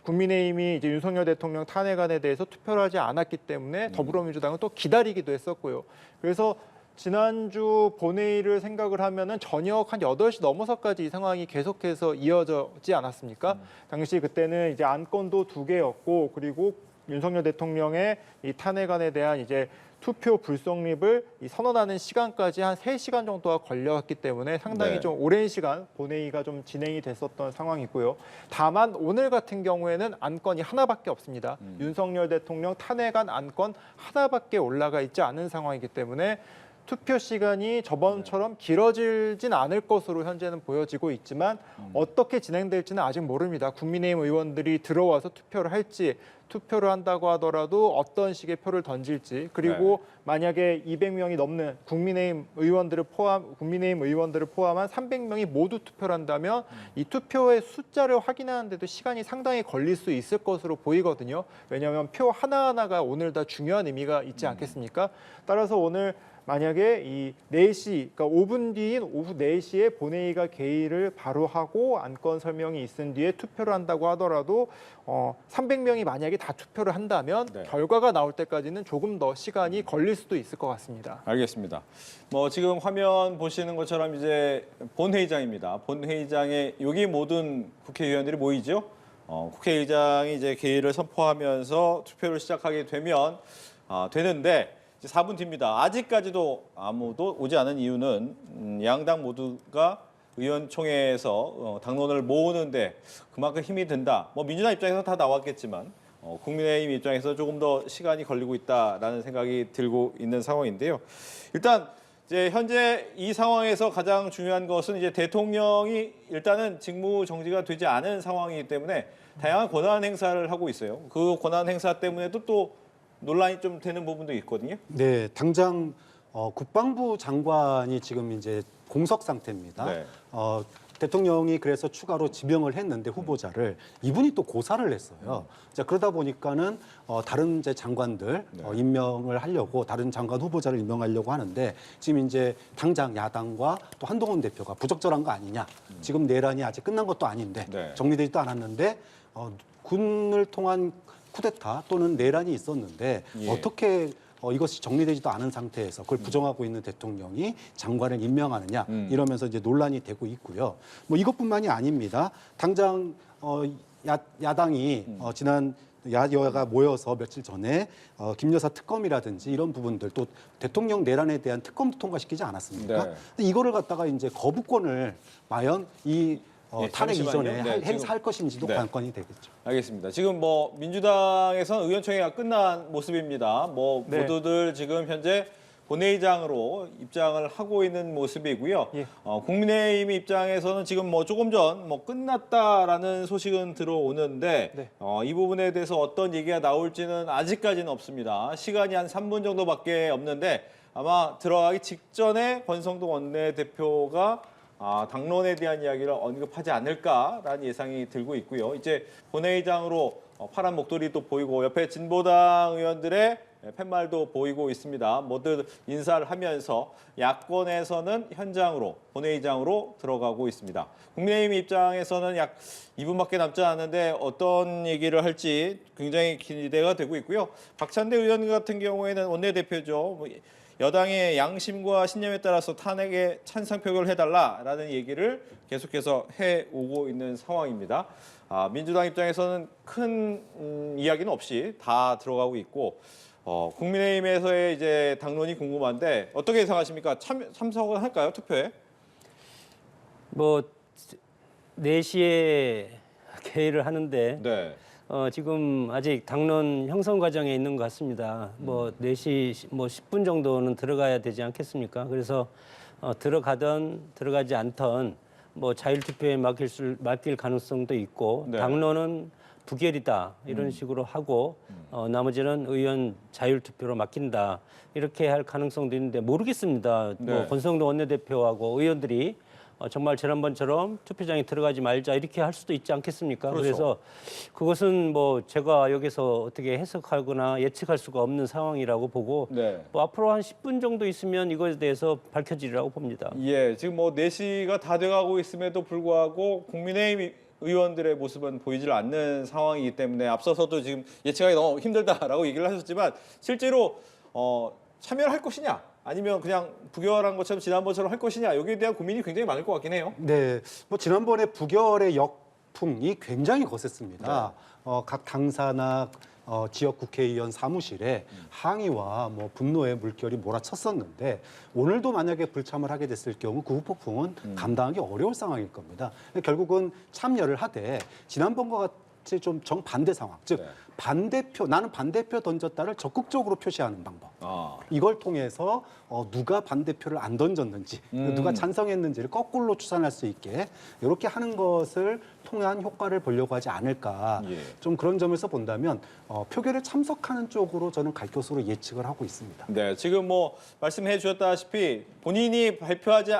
국민의힘이 이제 윤석열 대통령 탄핵안에 대해서 투표를 하지 않았기 때문에 더불어민주당은 또 기다리기도 했었고요. 그래서 지난주 본회의를 생각을 하면은 저녁 한 8시 넘어서까지 이 상황이 계속해서 이어지지 않았습니까? 당시 그때는 이제 안건도 2개였고 그리고 윤석열 대통령의 이 탄핵안에 대한 이제 투표 불성립을 선언하는 시간까지 한 3시간 정도가 걸렸기 때문에 상당히 좀 오랜 시간 본회의가 좀 진행이 됐었던 상황이고요. 다만 오늘 같은 경우에는 안건이 하나밖에 없습니다. 윤석열 대통령 탄핵안 안건 하나밖에 올라가 있지 않은 상황이기 때문에 투표 시간이 저번처럼 길어지진 않을 것으로 현재는 보여지고 있지만 어떻게 진행될지는 아직 모릅니다. 국민의힘 의원들이 들어와서 투표를 할지 투표를 한다고 하더라도 어떤 식의 표를 던질지 그리고 만약에 200명이 넘는 국민의힘 의원들을 포함한 300명이 모두 투표를 한다면 이 투표의 숫자를 확인하는 데도 시간이 상당히 걸릴 수 있을 것으로 보이거든요. 왜냐하면 표 하나하나가 오늘 다 중요한 의미가 있지 않겠습니까? 따라서 오늘 만약에 이 4시, 그러니까 5분 뒤인 오후 4시에 본회의가 개의를 바로 하고 안건 설명이 있은 뒤에 투표를 한다고 하더라도 300명이 만약에 다 투표를 한다면 결과가 나올 때까지는 조금 더 시간이 걸릴 수도 있을 것 같습니다. 알겠습니다. 지금 화면 보시는 것처럼 이제 본회의장입니다. 본회의장에 여기 모든 국회의원들이 모이죠. 국회의장이 이제 개의를 선포하면서 투표를 시작하게 되면 되는데 4분 뒤입니다. 아직까지도 아무도 오지 않은 이유는 양당 모두가 의원총회에서 당론을 모으는데 그만큼 힘이 든다. 민주당 입장에서 다 나왔겠지만 국민의힘 입장에서 조금 더 시간이 걸리고 있다라는 생각이 들고 있는 상황인데요. 일단 이제 현재 이 상황에서 가장 중요한 것은 이제 대통령이 일단은 직무 정지가 되지 않은 상황이기 때문에 다양한 권한 행사를 하고 있어요. 그 권한 행사 때문에도 또 논란이 좀 되는 부분도 있거든요. 네, 당장 국방부 장관이 지금 이제 공석 상태입니다. 네. 대통령이 그래서 추가로 지명을 했는데 후보자를 이분이 또 고사를 했어요. 자, 그러다 보니까는 다른 이제 장관들 임명을 하려고 다른 장관 후보자를 임명하려고 하는데 지금 이제 당장 야당과 또 한동훈 대표가 부적절한 거 아니냐. 지금 내란이 아직 끝난 것도 아닌데 정리되지도 않았는데 군을 통한 쿠데타 또는 내란이 있었는데 어떻게 이것이 정리되지도 않은 상태에서 그걸 부정하고 있는 대통령이 장관을 임명하느냐 이러면서 이제 논란이 되고 있고요. 이것뿐만이 아닙니다. 당장 야당이 지난 야여가 모여서 며칠 전에 김 여사 특검이라든지 이런 부분들 또 대통령 내란에 대한 특검도 통과시키지 않았습니까? 근데 이거를 갖다가 이제 거부권을 과연 이 탄핵 이전에 행사할 것인지도 관건이 되겠죠. 알겠습니다. 지금 민주당에서는 의원총회가 끝난 모습입니다. 모두들 지금 현재 본회의장으로 입장을 하고 있는 모습이고요. 국민의힘 입장에서는 지금 조금 전 끝났다라는 소식은 들어오는데 이 부분에 대해서 어떤 얘기가 나올지는 아직까지는 없습니다. 시간이 한 3분 정도밖에 없는데 아마 들어가기 직전에 권성동 원내대표가 당론에 대한 이야기를 언급하지 않을까라는 예상이 들고 있고요. 이제 본회의장으로 파란 목도리도 보이고 옆에 진보당 의원들의 팻말도 보이고 있습니다. 모두 인사를 하면서 야권에서는 현장으로 본회의장으로 들어가고 있습니다. 국민의힘 입장에서는 약 2분밖에 남지 않았는데 어떤 얘기를 할지 굉장히 기대가 되고 있고요. 박찬대 의원 같은 경우에는 원내대표죠. 여당의 양심과 신념에 따라서 탄핵에 찬성 표결을 해달라라는 얘기를 계속해서 해오고 있는 상황입니다. 민주당 입장에서는 큰 이야기는 없이 다 들어가고 있고 국민의힘에서의 이제 당론이 궁금한데 어떻게 예상하십니까? 참석을 할까요? 투표에? 뭐 4시에 개의를 하는데 네. 지금 아직 당론 형성 과정에 있는 것 같습니다. 뭐 4시 뭐 10분 정도는 들어가야 되지 않겠습니까? 그래서 들어가든 들어가지 않던 뭐 자율투표에 맡길 가능성도 있고 네. 당론은 부결이다 이런 식으로 하고 나머지는 의원 자율투표로 맡긴다 이렇게 할 가능성도 있는데 모르겠습니다. 네. 뭐 권성동 원내대표하고 의원들이 정말 지난번처럼 투표장에 들어가지 말자 이렇게 할 수도 있지 않겠습니까? 그렇죠. 그래서 그것은 뭐 제가 여기서 어떻게 해석하거나 예측할 수가 없는 상황이라고 보고 네. 뭐 앞으로 한 10분 정도 있으면 이거에 대해서 밝혀지리라고 봅니다. 예, 지금 뭐 4시가 다 돼가고 있음에도 불구하고 국민의힘 의원들의 모습은 보이질 않는 상황이기 때문에 앞서서도 지금 예측하기 너무 힘들다라고 얘기를 하셨지만 실제로 참여를 할 것이냐 아니면 그냥 부결한 것처럼 지난번처럼 할 것이냐 여기에 대한 고민이 굉장히 많을 것 같긴 해요. 네, 뭐 지난번에 부결의 역풍이 굉장히 거셌습니다. 각 당사나 지역 국회의원 사무실에 항의와 뭐 분노의 물결이 몰아쳤었는데 오늘도 만약에 불참을 하게 됐을 경우 그 후폭풍은 감당하기 어려울 상황일 겁니다. 결국은 참여를 하되 지난번과 같이 좀 정반대 상황, 즉 네. 반대표, 나는 반대표 던졌다를 적극적으로 표시하는 방법. 아, 이걸 통해서 누가 반대표를 안 던졌는지, 누가 찬성했는지를 거꾸로 추산할 수 있게 이렇게 하는 것을 통한 효과를 보려고 하지 않을까. 예. 좀 그런 점에서 본다면 표결에 참석하는 쪽으로 저는 갈 것으로 예측을 하고 있습니다. 네, 지금 뭐 말씀해 주셨다시피 본인이 발표하지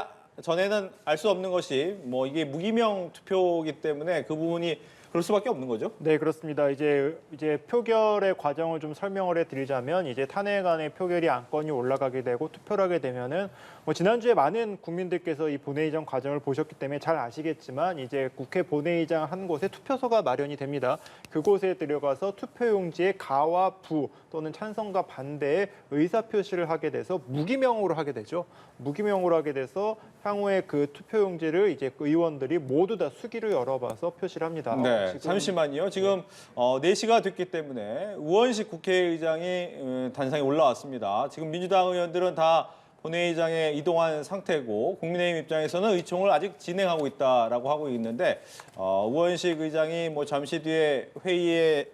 전에는 알 수 없는 것이 뭐 이게 무기명 투표이기 때문에 그 부분이 그럴 수밖에 없는 거죠. 네, 그렇습니다. 이제 표결의 과정을 좀 설명을 해드리자면 이제 탄핵안의 표결이 안건이 올라가게 되고 투표를 하게 되면은 뭐 지난주에 많은 국민들께서 이 본회의장 과정을 보셨기 때문에 잘 아시겠지만 이제 국회 본회의장 한 곳에 투표소가 마련이 됩니다. 그곳에 들어가서 투표용지에 가와 부 또는 찬성과 반대의 의사 표시를 하게 돼서 무기명으로 하게 되죠. 무기명으로 하게 돼서 향후에 그 투표용지를 이제 의원들이 모두 다 수기로 열어봐서 표시를 합니다. 네, 지금 잠시만요. 지금 4시가 됐기 때문에 우원식 국회의장이 단상에 올라왔습니다. 지금 민주당 의원들은 다 본회의장에 이동한 상태고 국민의힘 입장에서는 의총을 아직 진행하고 있다라고 하고 있는데 우원식 의장이 뭐 잠시 뒤에 회의의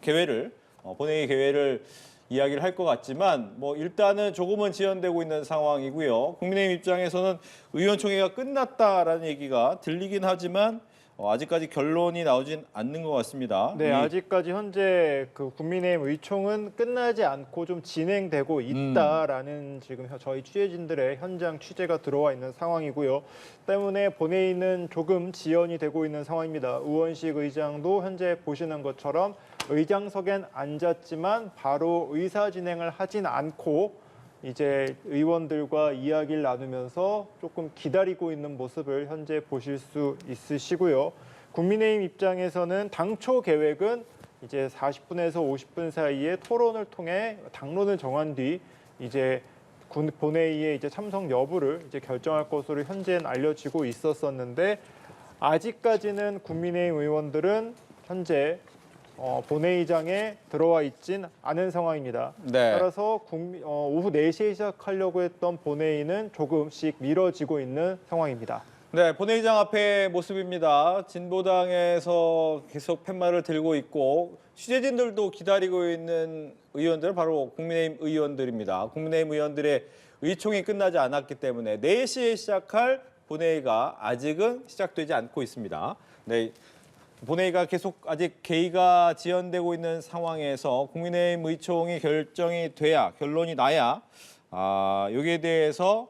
개회를 본회의 개회를 이야기를 할 것 같지만 뭐 일단은 조금은 지연되고 있는 상황이고요. 국민의힘 입장에서는 의원총회가 끝났다라는 얘기가 들리긴 하지만 아직까지 결론이 나오진 않는 것 같습니다. 네, 아직까지 현재 그 국민의힘 의총은 끝나지 않고 좀 진행되고 있다라는 지금 저희 취재진들의 현장 취재가 들어와 있는 상황이고요. 때문에 본회의는 조금 지연이 되고 있는 상황입니다. 우원식 의장도 현재 보시는 것처럼 의장석엔 앉았지만 바로 의사 진행을 하진 않고 이제 의원들과 이야기를 나누면서 조금 기다리고 있는 모습을 현재 보실 수 있으시고요. 국민의힘 입장에서는 당초 계획은 이제 40분에서 50분 사이에 토론을 통해 당론을 정한 뒤 이제 본회의에 이제 참석 여부를 이제 결정할 것으로 현재는 알려지고 있었었는데 아직까지는 국민의힘 의원들은 현재 본회의장에 들어와 있진 않은 상황입니다. 네. 따라서 오후 4시에 시작하려고 했던 본회의는 조금씩 미뤄지고 있는 상황입니다. 네, 본회의장 앞의 모습입니다. 진보당에서 계속 팻말을 들고 있고 취재진들도 기다리고 있는 의원들은 바로 국민의힘 의원들입니다. 국민의힘 의원들의 의총이 끝나지 않았기 때문에 4시에 시작할 본회의가 아직은 시작되지 않고 있습니다. 네, 본회의가 계속 아직 개의가 지연되고 있는 상황에서 국민의힘 의총이 결정이 돼야 결론이 나야 여기에 대해서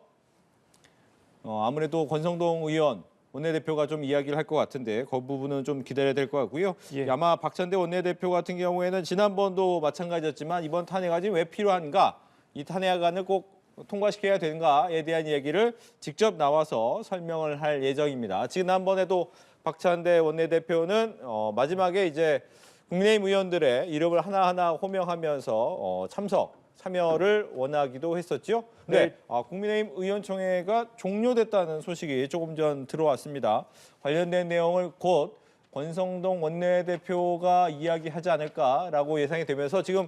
아무래도 권성동 의원 원내대표가 좀 이야기를 할 것 같은데 그 부분은 좀 기다려야 될 것 같고요. 예. 아마 박찬대 원내대표 같은 경우에는 지난번도 마찬가지였지만 이번 탄핵안이 왜 필요한가? 이 탄핵안을 꼭 통과시켜야 되는가에 대한 얘기를 직접 나와서 설명을 할 예정입니다. 지난번에도 박찬대 원내대표는 마지막에 이제 국민의힘 의원들의 이름을 하나하나 호명하면서 참석 참여를 원하기도 했었죠. 네, 네. 국민의힘 의원총회가 종료됐다는 소식이 조금 전 들어왔습니다. 관련된 내용을 곧 권성동 원내대표가 이야기하지 않을까라고 예상이 되면서 지금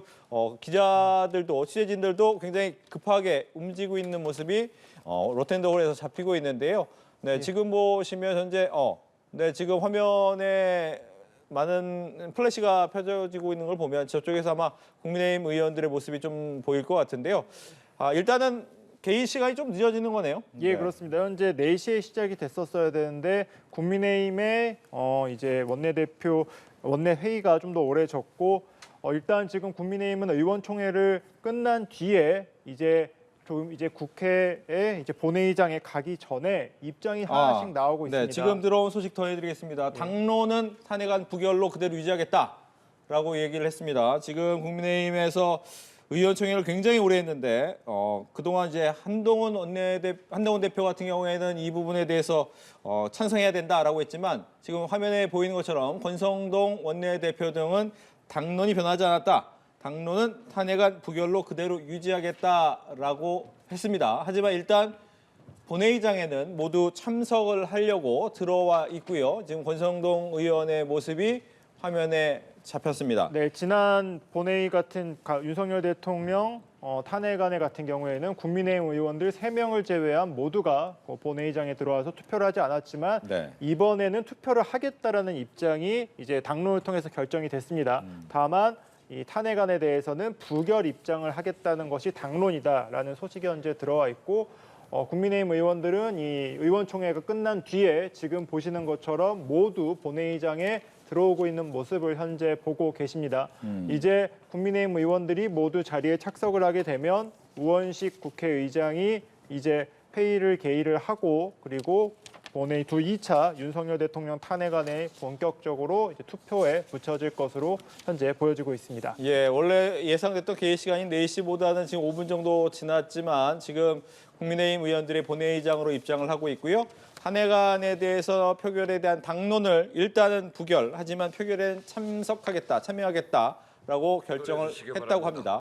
기자들도 취재진들도 굉장히 급하게 움직이고 있는 모습이 로텐더홀에서 잡히고 있는데요. 네, 지금 보시면 현재 네, 지금 화면에 많은 플래시가 펴져지고 있는 걸 보면 저쪽에서 아마 국민의힘 의원들의 모습이 좀 보일 것 같은데요. 일단은 개의 시간이 좀 늦어지는 거네요. 예, 네. 그렇습니다. 현재 4시에 시작이 됐었어야 되는데 국민의힘의 이제 원내 회의가 좀 더 오래졌고 일단 지금 국민의힘은 의원총회를 끝난 뒤에 이제 국회에 이제 본회의장에 가기 전에 입장이 하나씩 나오고 있습니다. 네, 지금 들어온 소식 더해드리겠습니다. 당론은 탄핵안 부결로 그대로 유지하겠다라고 얘기를 했습니다. 지금 국민의힘에서 의원총회를 굉장히 오래 했는데 그동안 이제 한동훈 대표 같은 경우에는 이 부분에 대해서 찬성해야 된다라고 했지만 지금 화면에 보이는 것처럼 권성동 원내대표 등은 당론이 변하지 않았다. 당론은 탄핵안 부결로 그대로 유지하겠다라고 했습니다. 하지만 일단 본회의장에는 모두 참석을 하려고 들어와 있고요. 지금 권성동 의원의 모습이 화면에 잡혔습니다. 네, 지난 본회의 같은 윤석열 대통령 탄핵안에 같은 경우에는 국민의힘 의원들 3명을 제외한 모두가 본회의장에 들어와서 투표를 하지 않았지만 네. 이번에는 투표를 하겠다라는 입장이 이제 당론을 통해서 결정이 됐습니다. 다만 이 탄핵안에 대해서는 부결 입장을 하겠다는 것이 당론이다라는 소식이 현재 들어와 있고 국민의힘 의원들은 이 의원총회가 끝난 뒤에 지금 보시는 것처럼 모두 본회의장에 들어오고 있는 모습을 현재 보고 계십니다. 이제 국민의힘 의원들이 모두 자리에 착석을 하게 되면 우원식 국회의장이 이제 회의를 개의를 하고 그리고 본회의 2차 윤석열 대통령 탄핵안에 본격적으로 이제 투표에 붙여질 것으로 현재 보여지고 있습니다. 예, 원래 예상됐던 개의 시간인 4시보다는 지금 5분 정도 지났지만 지금 국민의힘 의원들의 본회의장으로 입장을 하고 있고요. 탄핵안에 대해서 표결에 대한 당론을 일단은 부결, 하지만 표결에 참여하겠다라고 결정을 했다고 합니다.